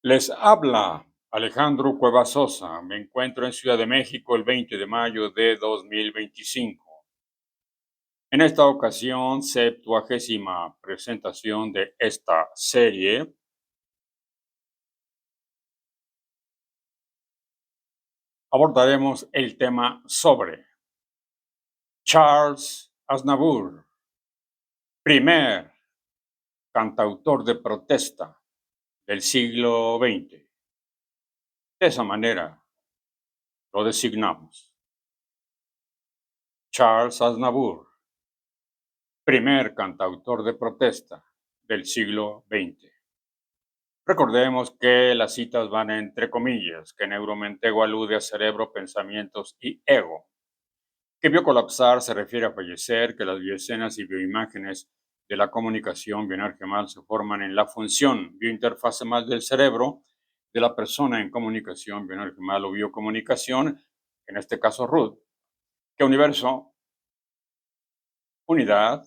Les habla Alejandro Cuevas Sosa. Me encuentro en Ciudad de México el 20 de mayo de 2025. En esta ocasión, 70ª presentación de esta serie, abordaremos el tema sobre Charles Aznavour, primer cantautor de protesta del siglo XX. De esa manera lo designamos. Charles Aznavour, primer cantautor de protesta del siglo XX. Recordemos que las citas van entre comillas, que neuromentego alude a cerebro, pensamientos y ego. Que vio colapsar se refiere a fallecer, que las bioescenas y bioimágenes de la comunicación bioenergemal se forman en la función biointerfacemal del cerebro de la persona en comunicación bioenergemal o biocomunicación, en este caso Ruth, que universo, unidad,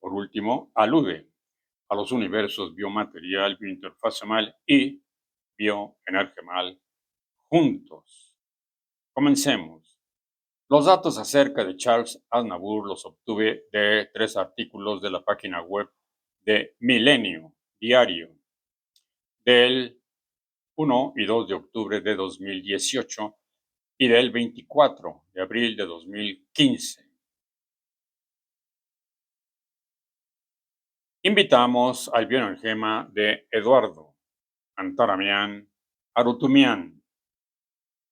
por último, alude a los universos biomaterial, biointerfacemal y bioenergemal juntos. Comencemos. Los datos acerca de Charles Aznavour los obtuve de 3 artículos de la página web de Milenio Diario del 1 y 2 de octubre de 2018 y del 24 de abril de 2015. Invitamos al bioenergema de Eduardo Antaramian Arutumian,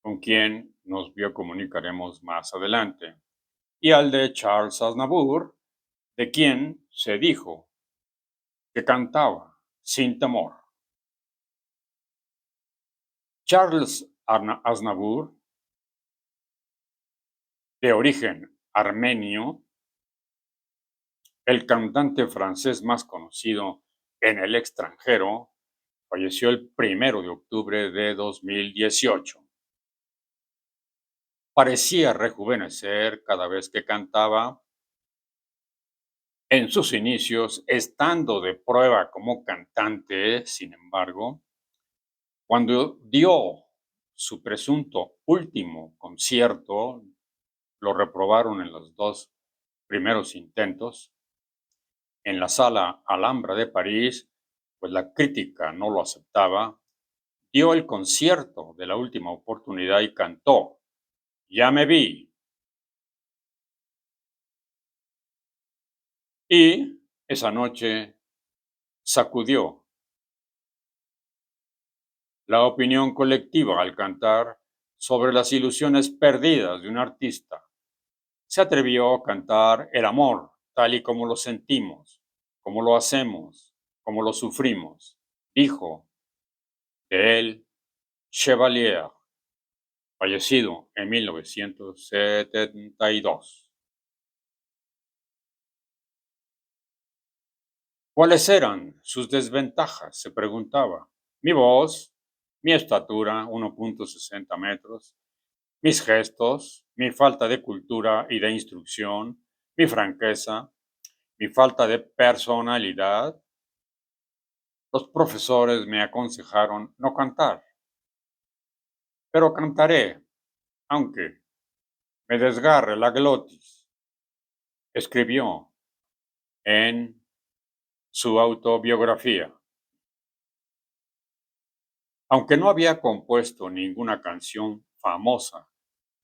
con quien nos biocomunicaremos más adelante, y al de Charles Aznavour, de quien se dijo que cantaba sin temor. Charles Aznavour, de origen armenio, el cantante francés más conocido en el extranjero, falleció el 1 de octubre de 2018. Parecía rejuvenecer cada vez que cantaba. En sus inicios, estando de prueba como cantante, sin embargo, cuando dio su presunto último concierto, lo reprobaron en los 2 primeros intentos, en la sala Alhambra de París, pues la crítica no lo aceptaba, dio el concierto de la última oportunidad y cantó Ya me vi. Y esa noche sacudió la opinión colectiva al cantar sobre las ilusiones perdidas de un artista. Se atrevió a cantar el amor tal y como lo sentimos, como lo hacemos, como lo sufrimos, dijo de él Chevalier, fallecido en 1972. ¿Cuáles eran sus desventajas?, se preguntaba. Mi voz, mi estatura, 1.60 metros, mis gestos, mi falta de cultura y de instrucción, mi franqueza, mi falta de personalidad. Los profesores me aconsejaron no cantar, pero cantaré, aunque me desgarre la glotis, escribió en su autobiografía. Aunque no había compuesto ninguna canción famosa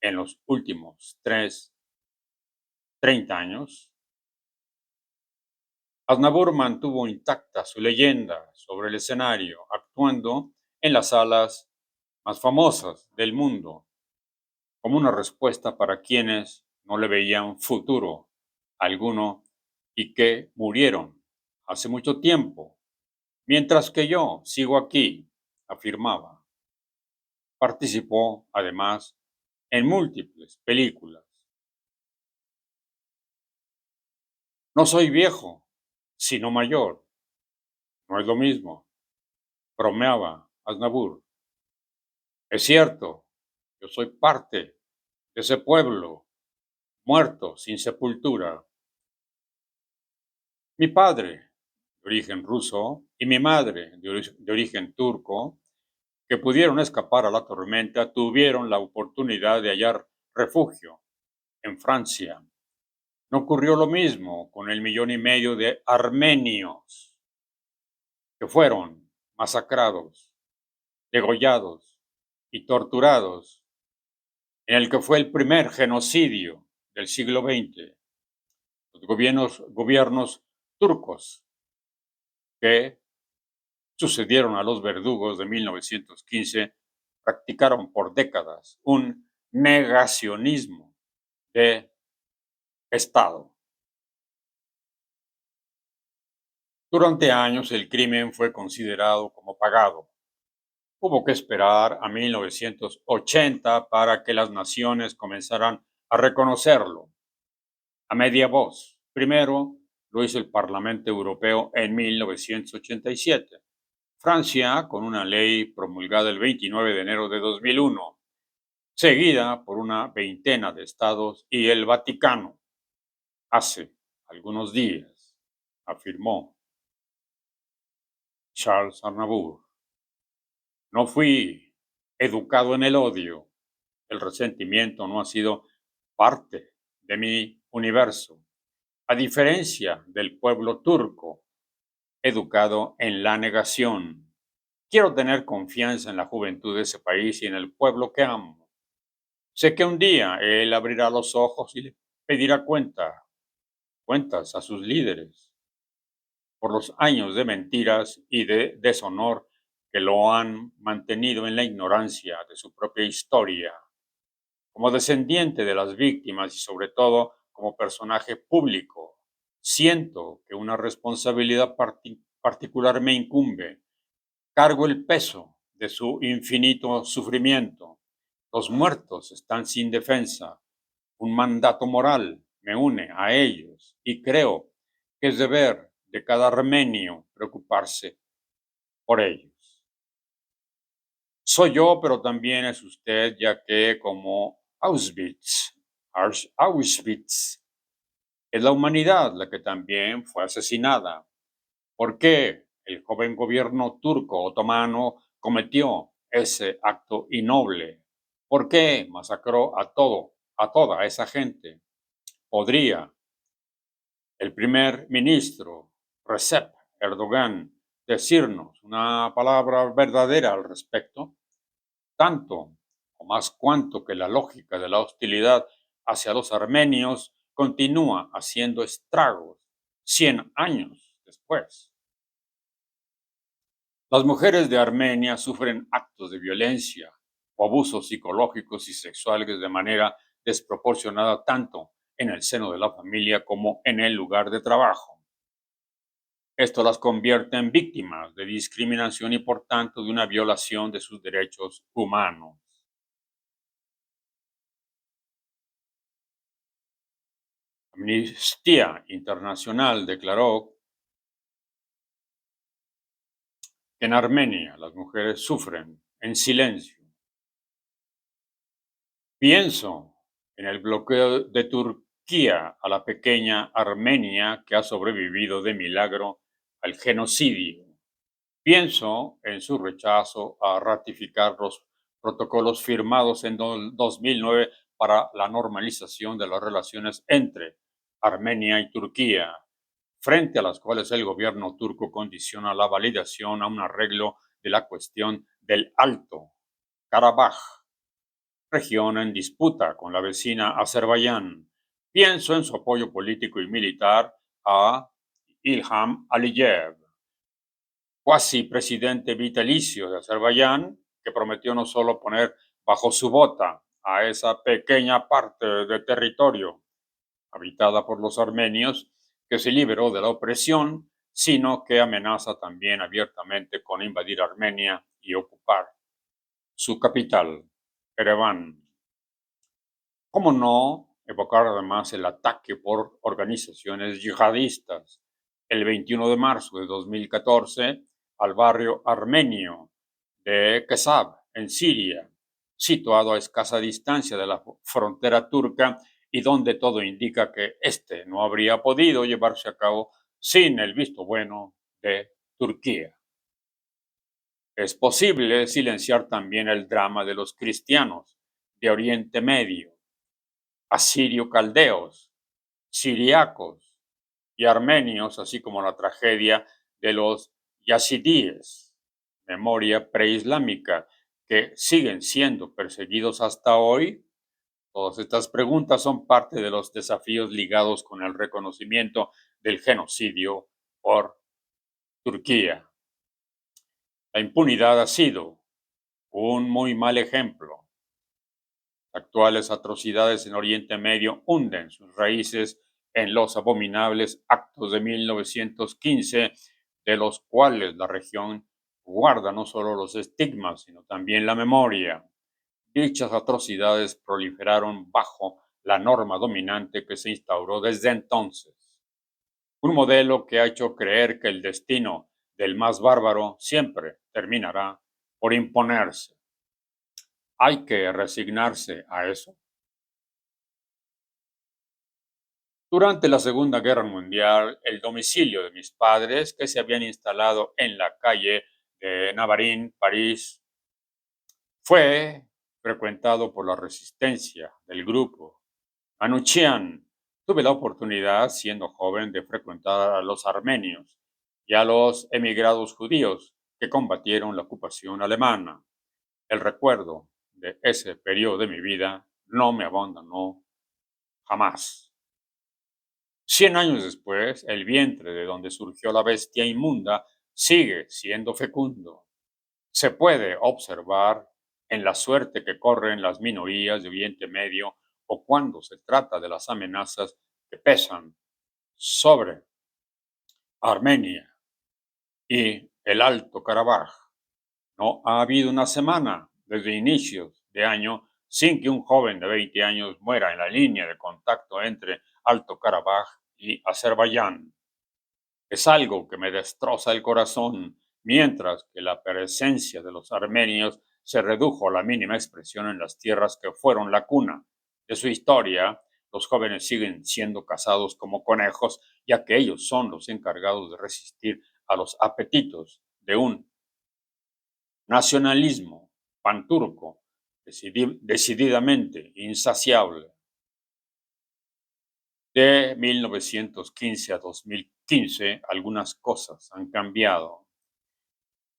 en los últimos 30 años, Aznavour mantuvo intacta su leyenda sobre el escenario, actuando en las salas más famosas del mundo, como una respuesta para quienes no le veían futuro alguno y que murieron hace mucho tiempo, mientras que yo sigo aquí, afirmaba. Participó, además, en múltiples películas. No soy viejo, sino mayor. No es lo mismo, bromeaba Aznavour. Es cierto, yo soy parte de ese pueblo muerto sin sepultura. Mi padre, de origen ruso, y mi madre, de origen turco, que pudieron escapar a la tormenta, tuvieron la oportunidad de hallar refugio en Francia. No ocurrió lo mismo con el 1,5 millones de armenios que fueron masacrados, degollados y torturados, en el que fue el primer genocidio del siglo XX. Los gobiernos turcos que sucedieron a los verdugos de 1915 practicaron por décadas un negacionismo de Estado. Durante años el crimen fue considerado como pagado. Hubo que esperar a 1980 para que las naciones comenzaran a reconocerlo a media voz. Primero lo hizo el Parlamento Europeo en 1987. Francia, con una ley promulgada el 29 de enero de 2001, seguida por una veintena de estados, y el Vaticano hace algunos días, afirmó Charles Aznavour. No fui educado en el odio. El resentimiento no ha sido parte de mi universo, a diferencia del pueblo turco, educado en la negación. Quiero tener confianza en la juventud de ese país y en el pueblo que amo. Sé que un día él abrirá los ojos y le pedirá cuentas a sus líderes por los años de mentiras y de deshonor que lo han mantenido en la ignorancia de su propia historia. Como descendiente de las víctimas y sobre todo como personaje público, siento que una responsabilidad particular me incumbe. Cargo el peso de su infinito sufrimiento. Los muertos están sin defensa. Un mandato moral me une a ellos y creo que es deber de cada armenio preocuparse por ellos. Soy yo, pero también es usted, ya que como Auschwitz, es la humanidad la que también fue asesinada. ¿Por qué el joven gobierno turco otomano cometió ese acto innoble? ¿Por qué masacró a toda esa gente? ¿Podría el primer ministro Recep Erdogan decirnos una palabra verdadera al respecto? Tanto o más cuanto que la lógica de la hostilidad hacia los armenios continúa haciendo estragos 100 años después. Las mujeres de Armenia sufren actos de violencia o abusos psicológicos y sexuales de manera desproporcionada tanto en el seno de la familia como en el lugar de trabajo. Esto las convierte en víctimas de discriminación y por tanto de una violación de sus derechos humanos. Amnistía Internacional declaró que en Armenia las mujeres sufren en silencio. Pienso en el bloqueo de Turquía a la pequeña Armenia que ha sobrevivido de milagro al genocidio. Pienso en su rechazo a ratificar los protocolos firmados en 2009 para la normalización de las relaciones entre Armenia y Turquía, frente a las cuales el gobierno turco condiciona la validación a un arreglo de la cuestión del Alto Karabaj, región en disputa con la vecina Azerbaiyán. Pienso en su apoyo político y militar a Ilham Aliyev, cuasi presidente vitalicio de Azerbaiyán, que prometió no solo poner bajo su bota a esa pequeña parte de territorio habitada por los armenios, que se liberó de la opresión, sino que amenaza también abiertamente con invadir Armenia y ocupar su capital, Ereván. ¿Cómo no evocar además el ataque por organizaciones yihadistas el 21 de marzo de 2014 al barrio armenio de Kesab, en Siria, situado a escasa distancia de la frontera turca y donde todo indica que este no habría podido llevarse a cabo sin el visto bueno de Turquía. Es posible silenciar también el drama de los cristianos de Oriente Medio, asirio-caldeos, siriacos y armenios, así como la tragedia de los yazidíes, memoria preislámica, que siguen siendo perseguidos hasta hoy. Todas estas preguntas son parte de los desafíos ligados con el reconocimiento del genocidio por Turquía. La impunidad ha sido un muy mal ejemplo. Actuales atrocidades en Oriente Medio hunden sus raíces en los abominables actos de 1915, de los cuales la región guarda no solo los estigmas, sino también la memoria. Dichas atrocidades proliferaron bajo la norma dominante que se instauró desde entonces. Un modelo que ha hecho creer que el destino del más bárbaro siempre terminará por imponerse. ¿Hay que resignarse a eso? Durante la Segunda Guerra Mundial, el domicilio de mis padres, que se habían instalado en la calle de Navarin, París, fue frecuentado por la resistencia del grupo Manouchian. Tuve la oportunidad, siendo joven, de frecuentar a los armenios y a los emigrados judíos que combatieron la ocupación alemana. El recuerdo de ese periodo de mi vida no me abandonó jamás. 100 años después, el vientre de donde surgió la bestia inmunda sigue siendo fecundo. Se puede observar en la suerte que corren las minorías de Oriente Medio o cuando se trata de las amenazas que pesan sobre Armenia y el Alto Karabaj. No ha habido una semana desde inicios de año sin que un joven de 20 años muera en la línea de contacto entre Alto Karabaj y Azerbaiyán. Es algo que me destroza el corazón, mientras que la presencia de los armenios se redujo a la mínima expresión en las tierras que fueron la cuna de su historia. Los jóvenes siguen siendo cazados como conejos, ya que ellos son los encargados de resistir a los apetitos de un nacionalismo panturco decididamente insaciable. De 1915 a 2015, algunas cosas han cambiado.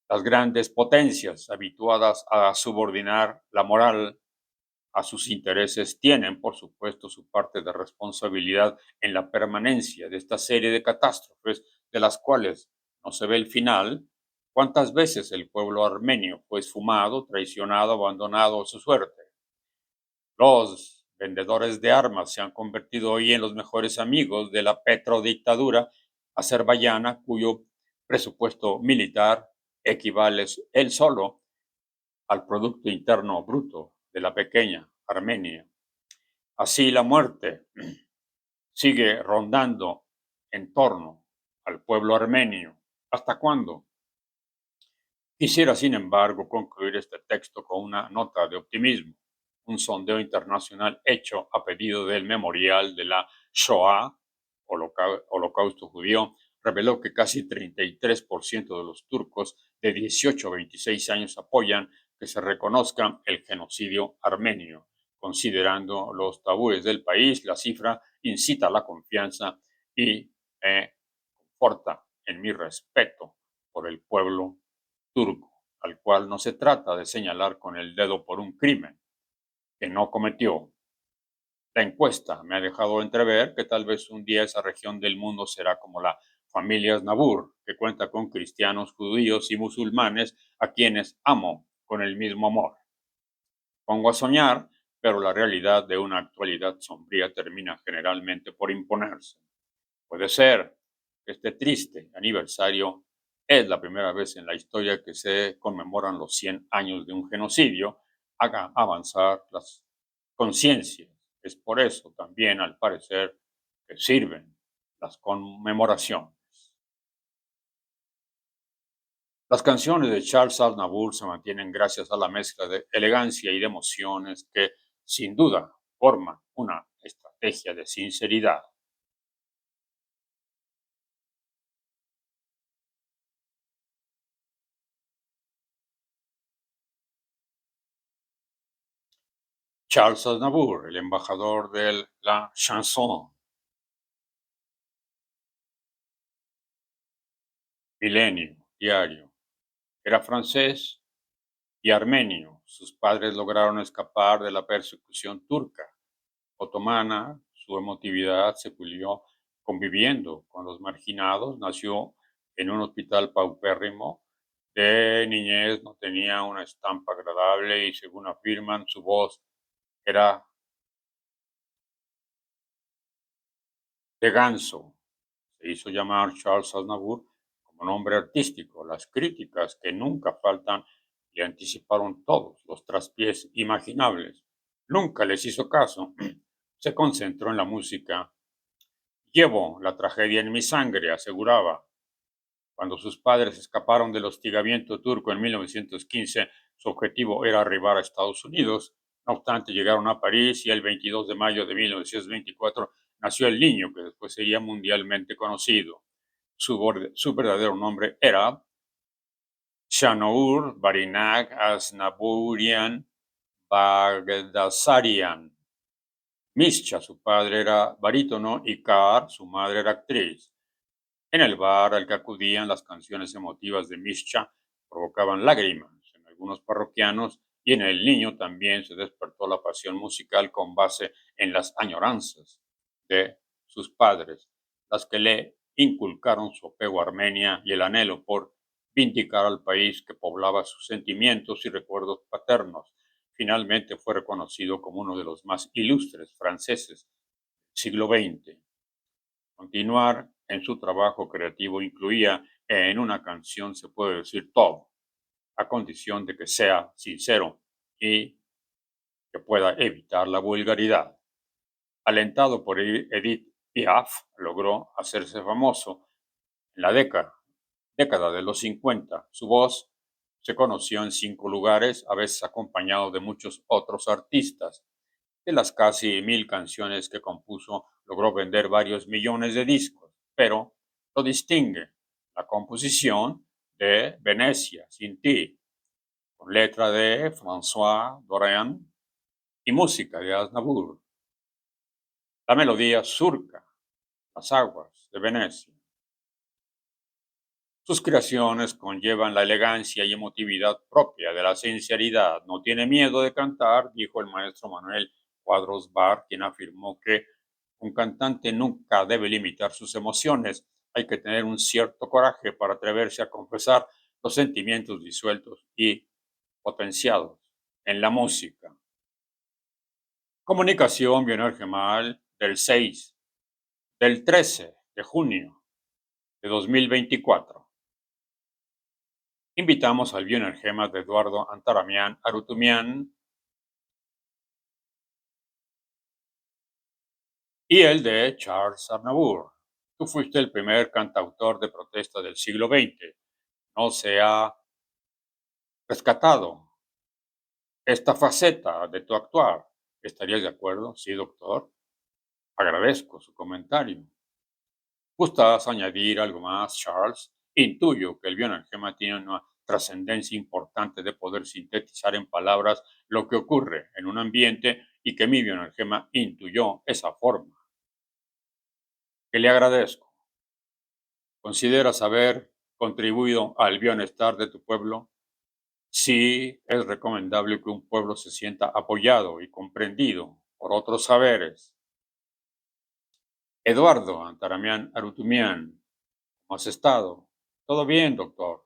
Las grandes potencias, habituadas a subordinar la moral a sus intereses, tienen, por supuesto, su parte de responsabilidad en la permanencia de esta serie de catástrofes de las cuales no se ve el final. ¿Cuántas veces el pueblo armenio fue esfumado, traicionado, abandonado a su suerte? Los vendedores de armas se han convertido hoy en los mejores amigos de la petrodictadura azerbaiyana, cuyo presupuesto militar equivale él solo al Producto Interno Bruto de la pequeña Armenia. Así la muerte sigue rondando en torno al pueblo armenio. ¿Hasta cuándo? Quisiera, sin embargo, concluir este texto con una nota de optimismo. Un sondeo internacional hecho a pedido del Memorial de la Shoah, Holocausto Judío, reveló que casi 33% de los turcos de 18 a 26 años apoyan que se reconozca el genocidio armenio. Considerando los tabúes del país, la cifra incita a la confianza y conforta en mi respeto por el pueblo turco, al cual no se trata de señalar con el dedo por un crimen que no cometió. La encuesta me ha dejado entrever que tal vez un día esa región del mundo será como la familia Nabur, que cuenta con cristianos, judíos y musulmanes a quienes amo con el mismo amor. Pongo a soñar, pero la realidad de una actualidad sombría termina generalmente por imponerse. Puede ser que este triste aniversario es la primera vez en la historia que se conmemoran los 100 años de un genocidio, haga avanzar las conciencias. Es por eso también, al parecer, que sirven las conmemoraciones. Las canciones de Charles Aznavour se mantienen gracias a la mezcla de elegancia y de emociones que, sin duda, forman una estrategia de sinceridad. Charles Aznavour, el embajador de la chanson, Milenio, diario. Era francés y armenio. Sus padres lograron escapar de la persecución turca otomana. Su emotividad se pulió conviviendo con los marginados. Nació en un hospital paupérrimo. De niñez no tenía una estampa agradable y, según afirman, su voz era de ganso. Se hizo llamar Charles Aznavour como nombre artístico. Las críticas, que nunca faltan, le anticiparon todos los traspiés imaginables. Nunca les hizo caso. Se concentró en la música. Llevo la tragedia en mi sangre, aseguraba. Cuando sus padres escaparon del hostigamiento turco en 1915, su objetivo era arribar a Estados Unidos. No obstante, llegaron a París y el 22 de mayo de 1924 nació el niño que después sería mundialmente conocido. Su verdadero nombre era Shanour Barinag Aznavourian Bagdasarian. Mischa, su padre, era barítono, y Kar, su madre, era actriz. En el bar al que acudían, las canciones emotivas de Mischa provocaban lágrimas en algunos parroquianos, y en el niño también se despertó la pasión musical con base en las añoranzas de sus padres, las que le inculcaron su apego a Armenia y el anhelo por vindicar al país que poblaba sus sentimientos y recuerdos paternos. Finalmente fue reconocido como uno de los más ilustres franceses del siglo XX. Continuar en su trabajo creativo incluía: en una canción se puede decir todo, a condición de que sea sincero y que pueda evitar la vulgaridad. Alentado por Edith Piaf, logró hacerse famoso en la década de los 50. Su voz se conoció en 5 lugares, a veces acompañado de muchos otros artistas. De las casi 1000 canciones que compuso, logró vender varios millones de discos, pero lo distingue la composición de Venecia, Sin ti, con letra de François Dorian y música de Aznavour. La melodía surca las aguas de Venecia. Sus creaciones conllevan la elegancia y emotividad propia de la sinceridad. No tiene miedo de cantar, dijo el maestro Manuel Cuadros Bar, quien afirmó que un cantante nunca debe limitar sus emociones. Hay que tener un cierto coraje para atreverse a confesar los sentimientos disueltos y potenciados en la música. Comunicación Bioenergemal del 13 de junio de 2024. Invitamos al bioenergema de Eduardo Antaramián Arutumián y el de Charles Aznavour. Tú fuiste el primer cantautor de protesta del siglo XX. No se ha rescatado esta faceta de tu actuar. ¿Estarías de acuerdo? Sí, doctor. Agradezco su comentario. ¿Gustas añadir algo más, Charles? Intuyo que el bioenergema tiene una trascendencia importante de poder sintetizar en palabras lo que ocurre en un ambiente, y que mi bioenergema intuyó esa forma. Que le agradezco. ¿Consideras haber contribuido al bienestar de tu pueblo? Sí, es recomendable que un pueblo se sienta apoyado y comprendido por otros saberes. Eduardo Antaramián Arutumián, ¿cómo has estado? Todo bien, doctor.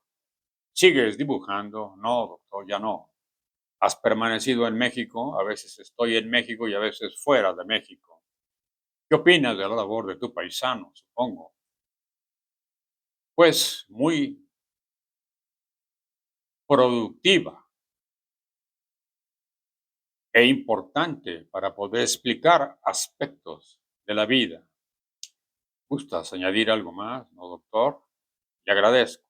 ¿Sigues dibujando? No, doctor, ya no. ¿Has permanecido en México? A veces estoy en México y a veces fuera de México. ¿Qué opinas de la labor de tu paisano, supongo? Pues muy productiva e importante para poder explicar aspectos de la vida. ¿Gustas añadir algo más, no, doctor? Le agradezco.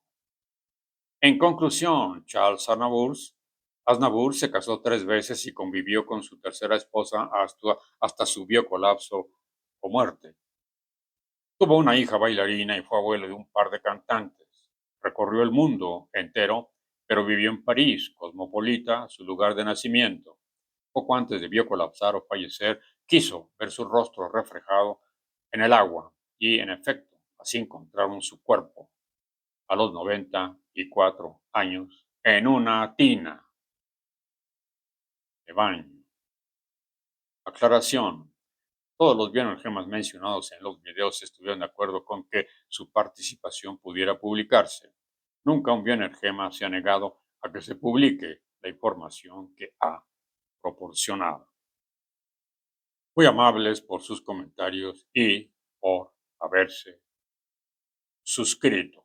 En conclusión, Charles Aznavour se casó 3 veces y convivió con su tercera esposa hasta su biocolapso o muerte. Tuvo una hija bailarina y fue abuelo de un par de cantantes. Recorrió el mundo entero, pero vivió en París, cosmopolita, su lugar de nacimiento. Poco antes debió colapsar o fallecer, quiso ver su rostro reflejado en el agua y, en efecto, así encontraron su cuerpo a los 94 años en una tina de baño. Aclaración. Todos los bioenergemas mencionados en los videos estuvieron de acuerdo con que su participación pudiera publicarse. Nunca un bioenergema se ha negado a que se publique la información que ha proporcionado. Muy amables por sus comentarios y por haberse suscrito.